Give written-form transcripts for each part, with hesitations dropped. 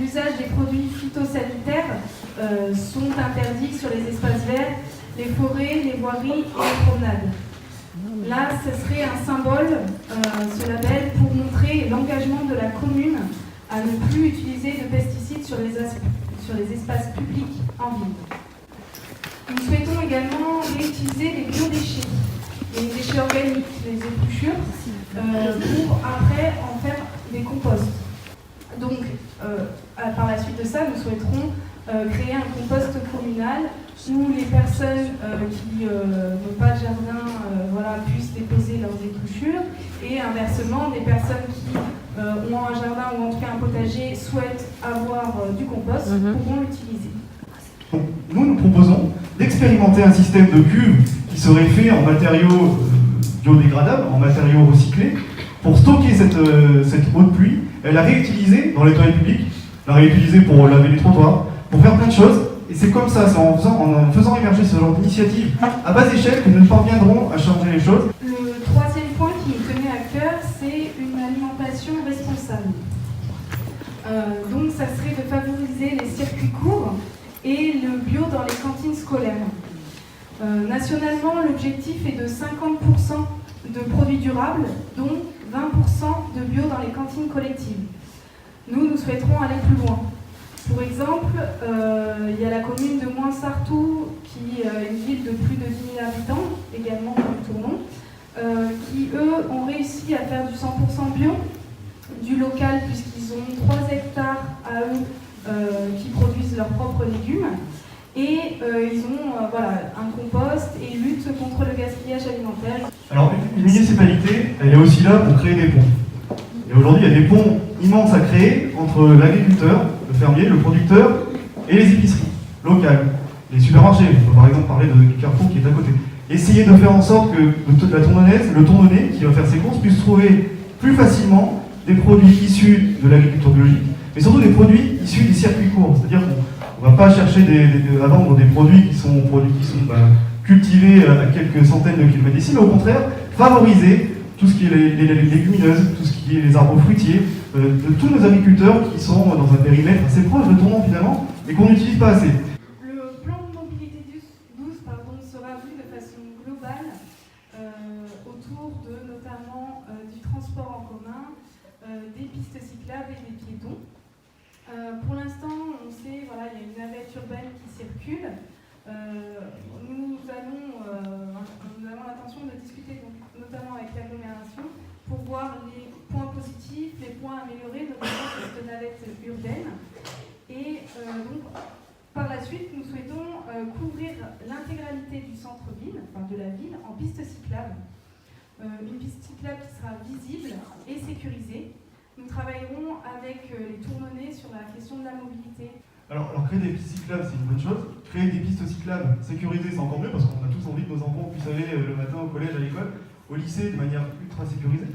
l'usage des produits phytosanitaires sont interdits sur les espaces verts, les forêts, les voiries et les promenades. Là, ce serait un symbole, ce label, pour montrer l'engagement de la commune à ne plus utiliser de pesticides sur les espaces publics en ville. Nous souhaitons également réutiliser les biodéchets, les déchets organiques, les épluchures, pour après en faire des composts. Donc, par la suite de ça, nous souhaiterons créer un compost communal où les personnes qui n'ont pas de jardin puissent déposer leurs épluchures, et inversement, des personnes qui ont un jardin ou en tout cas un potager souhaitent avoir du compost pourront l'utiliser. Nous proposons d'expérimenter un système de cuve qui serait fait en matériaux biodégradables, en matériaux recyclés, pour stocker cette eau de pluie et la réutiliser dans les toilettes publiques, la réutiliser pour laver les trottoirs, pour faire plein de choses. Et c'est comme ça, c'est en faisant émerger ce genre d'initiative à basse échelle que nous parviendrons à changer les choses. Le troisième point qui me tenait à cœur, c'est une alimentation responsable. Donc ça serait de favoriser les circuits courts et le bio dans les cantines scolaires. Nationalement, l'objectif est de 50% de produits durables, dont 20% de bio dans les cantines collectives. Nous souhaiterons aller plus loin. Pour exemple, il y a la commune de Moinsartou, qui est une ville de plus de 10 000 habitants, également dans le Tournon, qui eux ont réussi à faire du 100% bio, du local, puisqu'ils ont 3 hectares à eux qui produisent leurs propres légumes. Et ils ont un compost et luttent contre le gaspillage alimentaire. Alors, une municipalité, elle est aussi là pour créer des ponts. Et aujourd'hui, il y a des ponts immenses à créer entre l'agriculteur, le fermier, le producteur et les épiceries locales, les supermarchés. On peut par exemple parler du Carrefour qui est à côté. Essayer de faire en sorte que la tournonnaise, le tournonné qui va faire ses courses, puisse trouver plus facilement des produits issus de l'agriculture biologique, mais surtout des produits issus des circuits courts. C'est-à-dire qu'on ne va pas chercher à vendre des produits qui sont cultivés à quelques centaines de kilomètres d'ici, mais au contraire, favoriser tout ce qui est les légumineuses, tout ce qui est les arbres fruitiers, de tous nos agriculteurs qui sont dans un périmètre assez proche de Tournon finalement, et qu'on n'utilise pas assez. Le plan de mobilité douce sera vu de façon globale autour de notamment du transport en commun, des pistes cyclables et des piétons. Pour l'instant, on sait, il y a une navette urbaine qui circule. Nous avons l'intention de discuter notamment avec l'agglomération pour voir les points positifs, les points améliorés, notamment sur cette navette urbaine. Et donc, par la suite, nous souhaitons couvrir l'intégralité du centre-ville, de la ville, en piste cyclable. Une piste cyclable qui sera visible et sécurisée. Nous travaillerons avec les tournonnais sur la question de la mobilité. Alors créer des pistes cyclables, c'est une bonne chose. Créer des pistes cyclables sécurisées, c'est encore mieux, parce qu'on a tous envie que nos enfants puissent aller le matin au collège, à l'école, au lycée, de manière ultra sécurisée.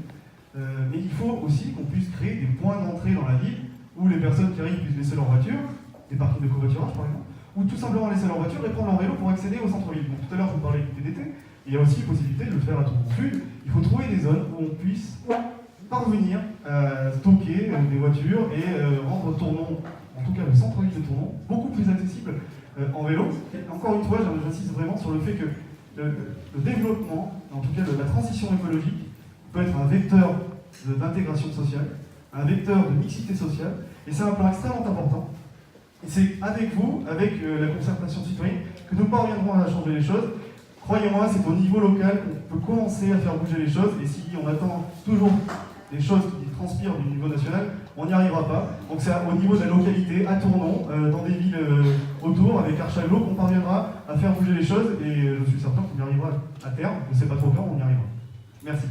Mais il faut aussi qu'on puisse créer des points d'entrée dans la ville, où les personnes qui arrivent puissent laisser leur voiture, des parkings de covoiturage par exemple, ou tout simplement laisser leur voiture et prendre leur vélo pour accéder au centre-ville. Donc tout à l'heure, je vous parlais du TDT, il y a aussi la possibilité de le faire à Tournon Sud. Il faut trouver des zones où on puisse parvenir à stocker des voitures et rendre Tournon, en tout cas le centre-ville de Tournon, beaucoup plus accessible en vélo. Et encore une fois, j'insiste vraiment sur le fait que le développement, en tout cas de la transition écologique, peut être un vecteur d'intégration sociale, un vecteur de mixité sociale, et c'est un plan extrêmement important. Et c'est avec vous, avec la concertation citoyenne, que nous parviendrons à changer les choses. Croyez-moi, c'est au niveau local qu'on peut commencer à faire bouger les choses, et si on attend toujours des choses qui transpirent du niveau national, on n'y arrivera pas. Donc c'est au niveau de la localité, à Tournon, dans des villes autour, avec Archaglo, qu'on parviendra à faire bouger les choses, et je suis certain qu'on y arrivera à terme. Je ne sais pas trop quand, on y arrivera. Merci.